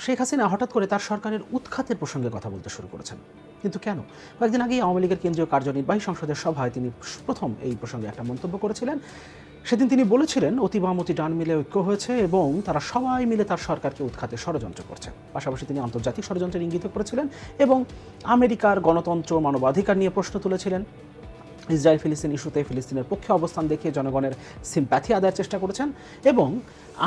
শেখ হাসিনা হঠাৎ করে তার সরকারের উৎখাতের প্রসঙ্গে কথা বলতে শুরু করেছেন। কিন্তু কেন? কয়েকদিন আগেই আওয়ামী লীগের কেন্দ্রীয় কার্যনির্বাহী সংসদের সভায় তিনি প্রথম এই প্রসঙ্গে একটা মন্তব্য করেছিলেন। সেদিন তিনি বলেছিলেন অতি বাম অতি ডান মিলে ঐক্য হয়েছে এবং তারা সবাই মিলে তার সরকারকে উৎখাতে ষড়যন্ত্র করছে। পাশাপাশি তিনি আন্তর্জাতিক ষড়যন্ত্রের ইঙ্গিত করেছিলেন এবং আমেরিকার গণতন্ত্র মানবাধিকার নিয়ে প্রশ্ন তুলেছিলেন। ইসরায়েল ফিলিস্তিন ইস্যুতে ফিলিস্তিনের পক্ষে অবস্থান দেখিয়ে জনগণের সিম্প্যাথি আদায়ের চেষ্টা করেছেন এবং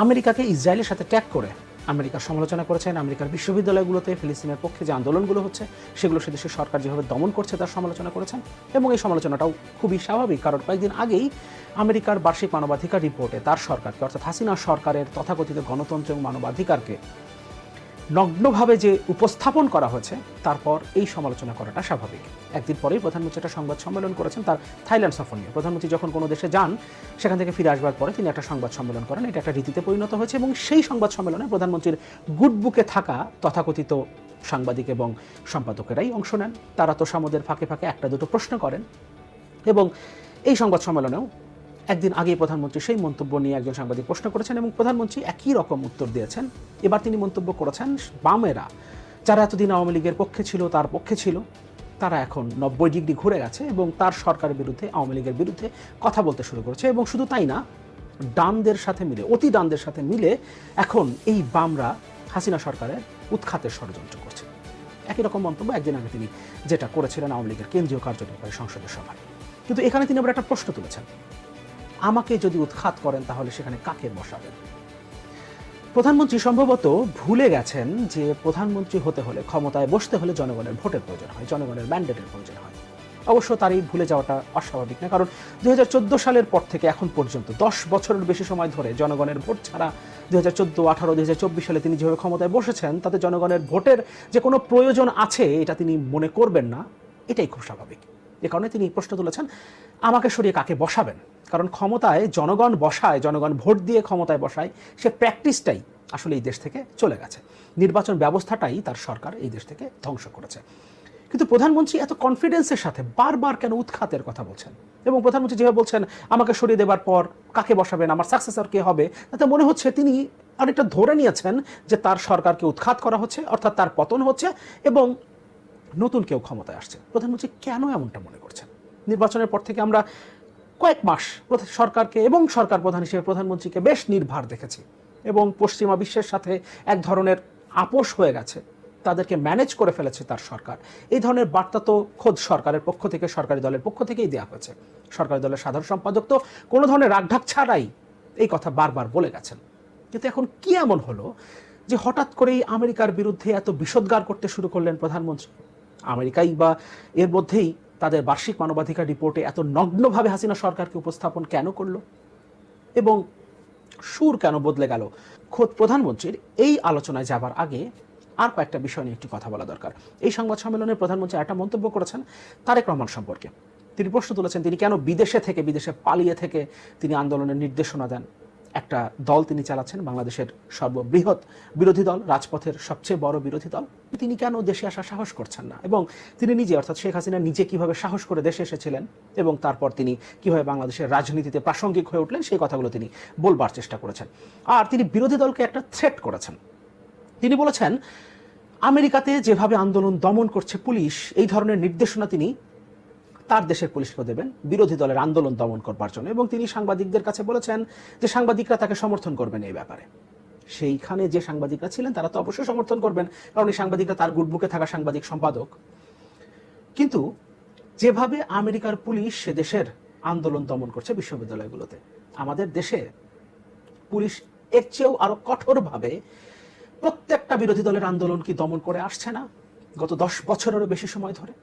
আমেরিকাকে ইসরায়েলের সাথে ট্যাগ করে আমেরিকার সমালোচনা করেছেন। আমেরিকার বিশ্ববিদ্যালয়গুলোতে ফিলিস্তিনের পক্ষে যে আন্দোলনগুলো হচ্ছে সেগুলো সে দেশের সরকার যেভাবে দমন করছে তার সমালোচনা করেছেন এবং এই সমালোচনাটাও খুবই স্বাভাবিক, কারণ কয়েকদিন আগেই আমেরিকার বার্ষিক মানবাধিকার রিপোর্টে তার সরকারকে অর্থাৎ হাসিনা সরকারের তথাকথিত গণতন্ত্র এবং মানবাধিকারকে নগ্নভাবে যে উপস্থাপন করা হয়েছে তারপর এই সমালোচনা করাটা স্বাভাবিক। একদিন পরেই প্রধানমন্ত্রী একটা সংবাদ সম্মেলন করেছেন তার থাইল্যান্ড সফর নিয়ে। প্রধানমন্ত্রী যখন কোনো দেশে যান সেখান থেকে ফিরে আসবার পরে তিনি একটা সংবাদ সম্মেলন করেন। এটা একটা রীতিতে পরিণত হয়েছে এবং সেই সংবাদ সম্মেলনে প্রধানমন্ত্রীর গুডবুকে থাকা তথাকথিত সাংবাদিক এবং সম্পাদকেরাই অংশ নেন। তারা তো সামদের ফাঁকে ফাঁকে একটা দুটো প্রশ্ন করেন এবং এই সংবাদ সম্মেলনেও একদিন আগে প্রধানমন্ত্রী সেই মন্তব্য নিয়ে একজন সাংবাদিক প্রশ্ন করেছেন এবং প্রধানমন্ত্রী একই রকম উত্তর দিয়েছেন। এবার তিনি মন্তব্য করেছেন বামেরা যারা এতদিন আওয়ামী লীগের পক্ষে ছিল তার পক্ষে ছিল তারা এখন 90 ডিগ্রি ঘুরে গেছে এবং তার সরকারের বিরুদ্ধে আওয়ামী লীগের বিরুদ্ধে কথা বলতে শুরু করেছে এবং শুধু তাই না, ডানদের সাথে মিলে অতি ডানদের সাথে মিলে এখন এই বামরা হাসিনা সরকারের উৎখাতের ষড়যন্ত্র করছে। একই রকম মন্তব্য একদিন আগে তিনি যেটা করেছিলেন আওয়ামী লীগের কেন্দ্রীয় কার্যনির্বাহী সংসদের সভায়। কিন্তু এখানে তিনি আবার একটা প্রশ্ন তুলেছেন, আমাকে যদি উৎখাত করেন তাহলে সেখানে কাকে বসাবেন? প্রধানমন্ত্রী সম্ভবত ভুলে গেছেন যে প্রধানমন্ত্রী হতে হলে ক্ষমতায় বসতে হলে জনগণের ভোটের প্রয়োজন হয়, জনগণের ম্যান্ডেটের প্রয়োজন হয়। অবশ্য তার এই ভুলে যাওয়াটা অস্বাভাবিক না, কারণ 2014 সালের পর থেকে এখন পর্যন্ত 10 বছরের বেশি সময় ধরে জনগণের ভোট ছাড়া 2014, 18, 2024 সালে তিনি যেভাবে ক্ষমতায় বসেছেন তাতে জনগণের ভোটের যে কোনো প্রয়োজন আছে এটা তিনি মনে করবেন না, এটাই খুব স্বাভাবিক। এ কারণে তিনি প্রশ্ন তুলেছেন আমাকে সরিয়ে কাকে বসাবেন, কারণ ক্ষমতায় জনগণ বসায়, জনগণ ভোট দিয়ে ক্ষমতায় বসায়, সে প্র্যাকটিসটাই আসলে এই দেশ থেকে চলে গেছে। নির্বাচন ব্যবস্থাটাই তার সরকার এই দেশ থেকে ধ্বংস করেছে। কিন্তু প্রধানমন্ত্রী এত কনফিডেন্সের সাথে বারবার কেন উৎখাতের কথা বলছেন এবং প্রধানমন্ত্রী যেভাবে বলছেন আমাকে সরিয়ে দেবার পর কাকে বসাবেন, আমার সাকসেসর কে হবে, তাতে মনে হচ্ছে তিনি অনেকটা ধরে নিয়েছেন যে তার সরকারকে উৎখাত করা হচ্ছে, অর্থাৎ তার পতন হচ্ছে এবং নতুন কেউ ক্ষমতায় আসছে। প্রধানমন্ত্রী কেন এমনটা মনে করছেন? নির্বাচনের পর থেকে আমরা কয়েক মাস সরকারকে এবং সরকার প্রধান হিসেবে প্রধানমন্ত্রীকে বেশ নির্ভার দেখেছি এবং পশ্চিমা বিশ্বের সাথে এক ধরনের আপোষ হয়ে গেছে, তাদেরকে ম্যানেজ করে ফেলেছে তার সরকার। এই ধরনের বার্তা তো খোদ সরকারের পক্ষ থেকে, সরকারি দলের পক্ষ থেকেই দেওয়া হয়েছে। সরকারি দলের সাধারণ সম্পাদক তো কোনো ধরনের রাগঢাক ছাড়াই এই কথা বারবার বলে গেছেন। কিন্তু এখন কি এমন হলো যে হঠাৎ করেই আমেরিকার বিরুদ্ধে এত বিষোদ্গার করতে শুরু করলেন প্রধানমন্ত্রী? আমেরিকাই বা এর মধ্যেই তাদের বার্ষিক মানবাধিকার রিপোর্টে এত নগ্নভাবে হাসিনা সরকারকে উপস্থাপন কেন করলো এবং সুর কেন বদলে গেল? খোদ প্রধানমন্ত্রীর এই আলোচনায় যাবার আগে আর কয়েকটা বিষয় নিয়ে একটি কথা বলা দরকার। এই সংবাদ সম্মেলনে প্রধানমন্ত্রী একটা মন্তব্য করেছেন তারেক রহমান সম্পর্কে। তিনি প্রশ্ন তুলেছেন তিনি কেন বিদেশে পালিয়ে থেকে তিনি আন্দোলনের নির্দেশনা দেন। একটা দল তিনি চালাচ্ছেন, বাংলাদেশের সর্ববৃহৎ বিরোধী দল, রাজপথের সবচেয়ে বড় বিরোধী দল, তিনি কেন দেশে আসার সাহস করছেন না এবং তিনি নিজে অর্থাৎ শেখ হাসিনা নিজে কিভাবে সাহস করে দেশে এসেছিলেন এবং তারপর তিনি কিভাবে বাংলাদেশের রাজনীতিতে প্রাসঙ্গিক হয়ে উঠলেন সেই কথাগুলো তিনি বলবার চেষ্টা করেছেন। আর তিনি বিরোধী দলকে একটা থ্রেট করেছেন। তিনি বলেছেন আমেরিকাতে যেভাবে আন্দোলন দমন করছে পুলিশ, এই ধরনের নির্দেশনা তিনি তার দেশের পুলিশকে দেবেন বিরোধী দলের আন্দোলন দমন করবার জন্য এবং তিনি সাংবাদিকদের কাছে বলেছেন যে সাংবাদিকরা তাকে সমর্থন করবেন এই ব্যাপারে। সেইখানে যে সাংবাদিকরা ছিলেন তারা তো অবশ্যই সমর্থন করবেন, কারণ এই সাংবাদিকরা তার গুডবুকে থাকা সাংবাদিক সম্পাদক। কিন্তু যেভাবে আমেরিকার পুলিশ সে দেশের আন্দোলন দমন করছে বিশ্ববিদ্যালয়গুলোতে, আমাদের দেশে পুলিশ এর চেয়েও আরো কঠোরভাবে প্রত্যেকটা বিরোধী দলের আন্দোলন কি দমন করে আসছে না গত 10 বছরেরও বেশি সময় ধরে?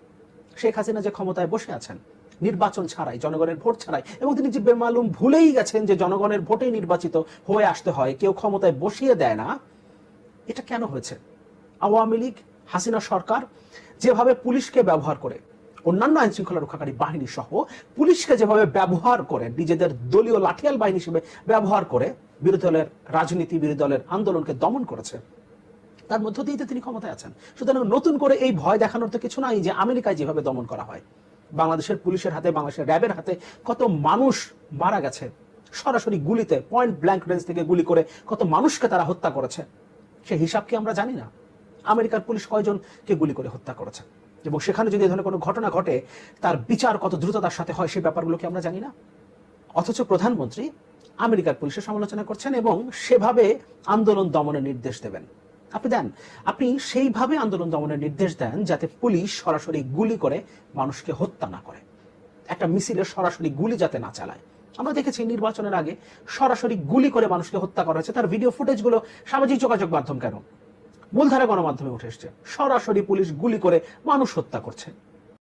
শেখ হাসিনা যে ক্ষমতায় বসে আছেন নির্বাচন ছাড়াই, জনগণের ভোট ছাড়াই, এবং তিনি যে বেমালুম ভুলেই গেছেন যে জনগণের ভোটেই নির্বাচিত হয়ে আসতে হয়, কেউ ক্ষমতায় বসিয়ে দেয় না। এটা কেন হয়েছে? আওয়ামী লীগ, হাসিনা সরকার যেভাবে পুলিশকে ব্যবহার করে, অন্যান্য আইন শৃঙ্খলা রক্ষাকারী বাহিনী সহ পুলিশকে যেভাবে ব্যবহার করে, নিজেদের দলীয় লাঠিয়াল বাহিনী হিসেবে ব্যবহার করে বিরোধী দলের রাজনীতি, বিরোধী দলের আন্দোলনকে দমন করেছে, তার মধ্য দিয়ে তিনি ক্ষমতায় আছেন। সুতরাং নতুন করে এই ভয় দেখানোর তো কিছু নাই যে আমেরিকায় যেভাবে দমন করা হয়, বাংলাদেশের পুলিশের হাতে, বাংলাদেশের র্যাবের হাতে কত মানুষ মারা গেছে সরাসরি গুলিতে, পয়েন্ট ব্ল্যাঙ্ক রেঞ্জ থেকে গুলি করে কত মানুষকে তারা হত্যা করেছে। সেই হিসাব কি আমরা জানি না? আমেরিকার পুলিশ কয়জনকে গুলি করে হত্যা করেছে, এবং সেখানে যদি এ ধরনের কোনো ঘটনা ঘটে তার বিচার কত দ্রুততার সাথে হয় সেই ব্যাপারগুলো কি আমরা জানি না? অথচ প্রধানমন্ত্রী আমেরিকার পুলিশের সমালোচনা করছেন এবং সেভাবে আন্দোলন দমনের নির্দেশ দেবেন। আপনি সেইভাবে আন্দোলন দমনের নির্দেশ দেন যাতে পুলিশ সরাসরি গুলি করে মানুষকে হত্যা না করে, একটা মিছিলে সরাসরি গুলি যাতে না চালায়। আমরা দেখেছি নির্বাচনের আগে সরাসরি গুলি করে মানুষকে হত্যা করা হয়েছে, তার ভিডিও ফুটেজগুলো সামাজিক যোগাযোগ মাধ্যম কেন মূলধারা গণমাধ্যমে উঠে এসছে। সরাসরি পুলিশ গুলি করে মানুষ হত্যা করছে।